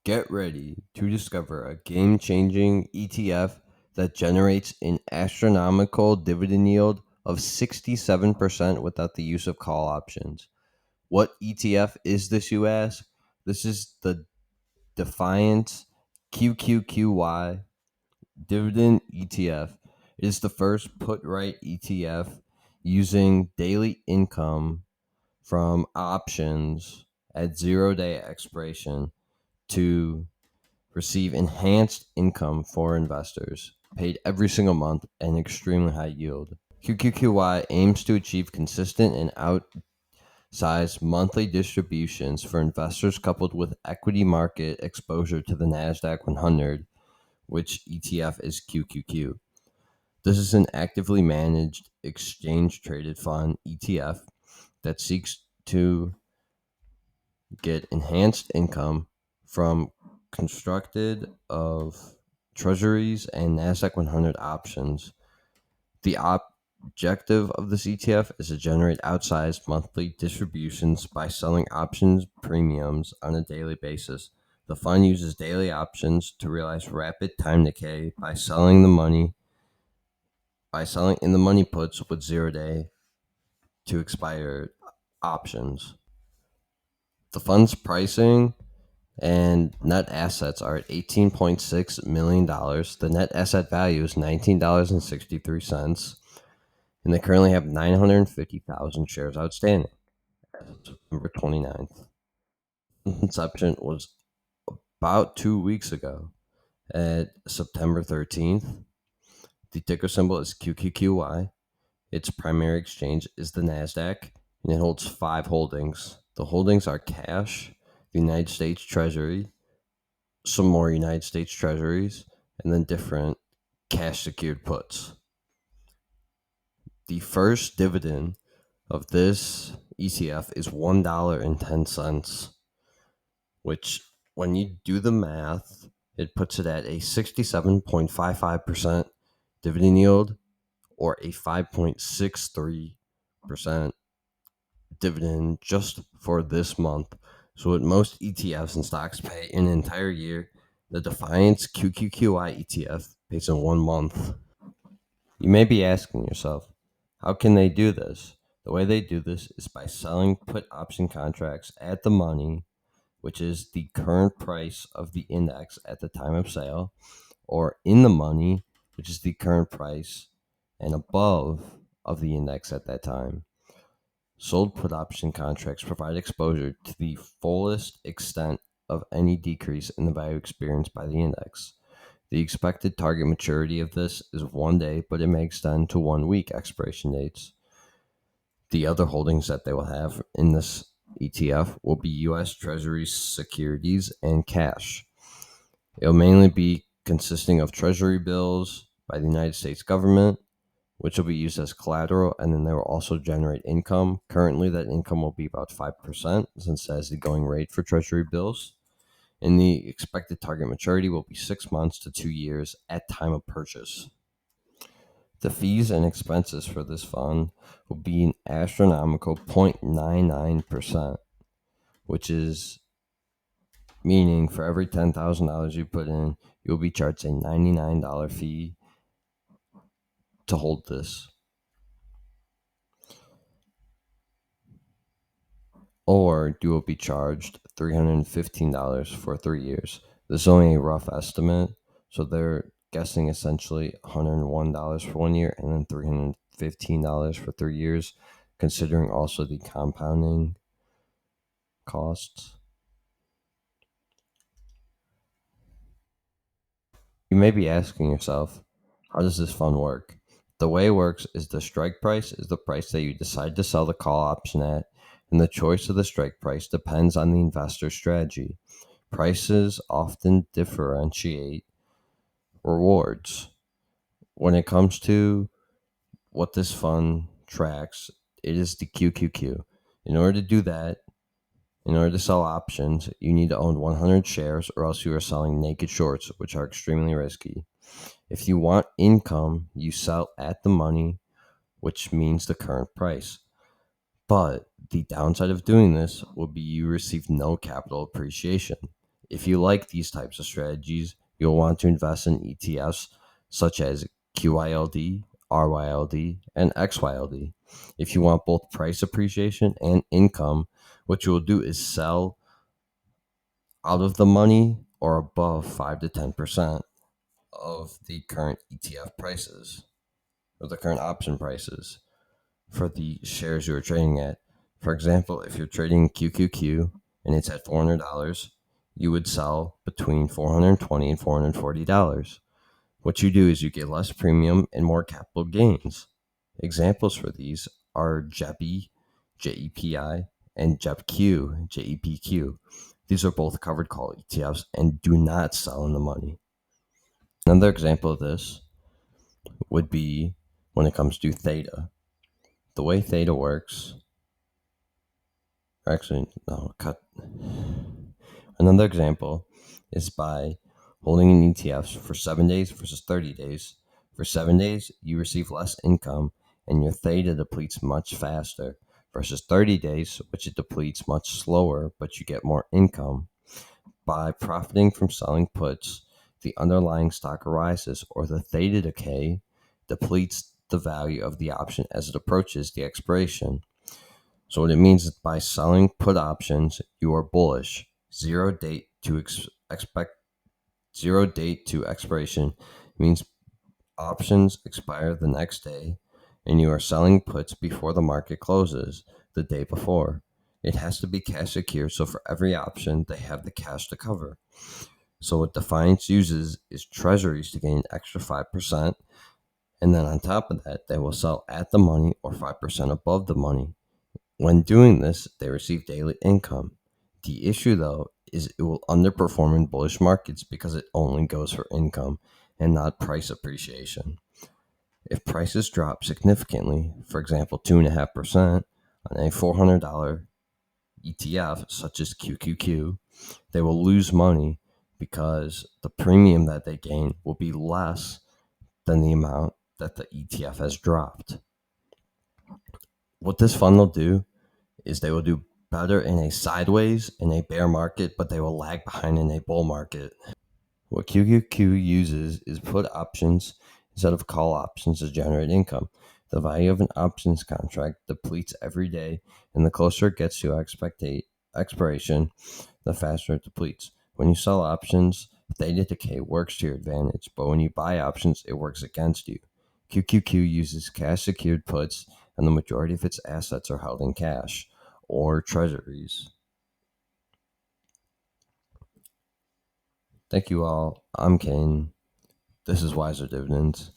Get ready to discover a game-changing ETF that generates an astronomical dividend yield of 67% without the use of call options. What ETF is this, you ask? This is the Defiance QQQY Dividend ETF. It is the first put right ETF using daily income from options at 0-day expiration to receive enhanced income for investors, paid every single month at an extremely high yield. QQQY aims to achieve consistent and outsized monthly distributions for investors coupled with equity market exposure to the NASDAQ 100, which ETF is QQQ. This is an actively managed exchange traded fund ETF that seeks to get enhanced income from constructed of treasuries and NASDAQ 100 options. The objective of this ETF is to generate outsized monthly distributions by selling options premiums on a daily basis. The fund uses daily options to realize rapid time decay by selling in the money puts with 0-day to expire options. The fund's pricing and net assets are at $18.6 million. The net asset value is $19.63, and they currently have 950,000 shares outstanding as of September 29th. Inception was about 2 weeks ago at September 13th. The ticker symbol is QQQY. Its primary exchange is the NASDAQ, and it holds 5 holdings. The holdings are cash, the United States Treasury, some more United States Treasuries, and then different cash secured puts. The first dividend of this ETF is $1.10, which, when you do the math, it puts it at a 67.55% dividend yield or a 5.63% dividend just for this month. So what most ETFs and stocks pay in an entire year, the Defiance QQQY ETF pays in 1 month. You may be asking yourself, how can they do this? The way they do this is by selling put option contracts at the money, which is the current price of the index at the time of sale, or in the money, which is the current price and above of the index at that time. Sold put option contracts provide exposure to the fullest extent of any decrease in the value experienced by the index. The expected target maturity of this is 1 day, but it may extend to 1 week expiration dates. The other holdings that they will have in this ETF will be U.S. Treasury securities and cash. It will mainly be consisting of Treasury bills by the United States government, which will be used as collateral, and then they will also generate income. Currently, that income will be about 5%, since that's the going rate for Treasury bills. And the expected target maturity will be 6 months to 2 years at time of purchase. The fees and expenses for this fund will be an astronomical 0.99%, which is meaning for every $10,000 you put in, you'll be charged a $99 fee to hold this. Or you will be charged $315 for 3 years. This is only a rough estimate, so they're guessing essentially $101 for 1 year and then $315 for 3 years, considering also the compounding costs. You may be asking yourself, how does this fund work? The way it works is the strike price is the price that you decide to sell the call option at, and the choice of the strike price depends on the investor's strategy. Prices often differentiate rewards. When it comes to what this fund tracks, it is the QQQ. In order to do that, in order to sell options, you need to own 100 shares, or else you are selling naked shorts, which are extremely risky. If you want income, you sell at the money, which means the current price. But the downside of doing this will be you receive no capital appreciation. If you like these types of strategies, you'll want to invest in ETFs such as QYLD, RYLD, and XYLD. If you want both price appreciation and income, what you will do is sell out of the money or above 5 to 10% of the current ETF prices or the current option prices for the shares you are trading at. For example, if you're trading QQQ and it's at $400, you would sell between $420 and $440. What you do is you get less premium and more capital gains. Examples for these are JEPI, JEPI, and JEPQ, JEPQ. These are both covered call ETFs and do not sell in the money. Another example of this would be when it comes to theta. The way theta works, actually, no, cut. Another example is by holding in ETFs for 7 days versus 30 days. For 7 days, you receive less income and your theta depletes much faster versus 30 days, which it depletes much slower, but you get more income. By profiting from selling puts, the underlying stock rises or the theta decay depletes the value of the option as it approaches the expiration. So what it means is by selling put options, you are bullish. Zero date to expect zero date to expiration means options expire the next day, and you are selling puts before the market closes the day before. It has to be cash secured, so for every option, they have the cash to cover. So what Defiance uses is treasuries to gain an extra 5%, and then on top of that, they will sell at the money or 5% above the money. When doing this, they receive daily income. The issue, though, is it will underperform in bullish markets because it only goes for income and not price appreciation. If prices drop significantly, for example, 2.5% on a $400 ETF such as QQQ, they will lose money because the premium that they gain will be less than the amount that the ETF has dropped. What this fund will do is they will do better in a sideways in a bear market, but they will lag behind in a bull market. What QQQ uses is put options instead of call options to generate income. The value of an options contract depletes every day, and the closer it gets to expiration, the faster it depletes. When you sell options, theta decay works to your advantage, but when you buy options, it works against you. QQQ uses cash secured puts, and the majority of its assets are held in cash or treasuries. Thank you all. I'm Kane. This is Wiser Dividends.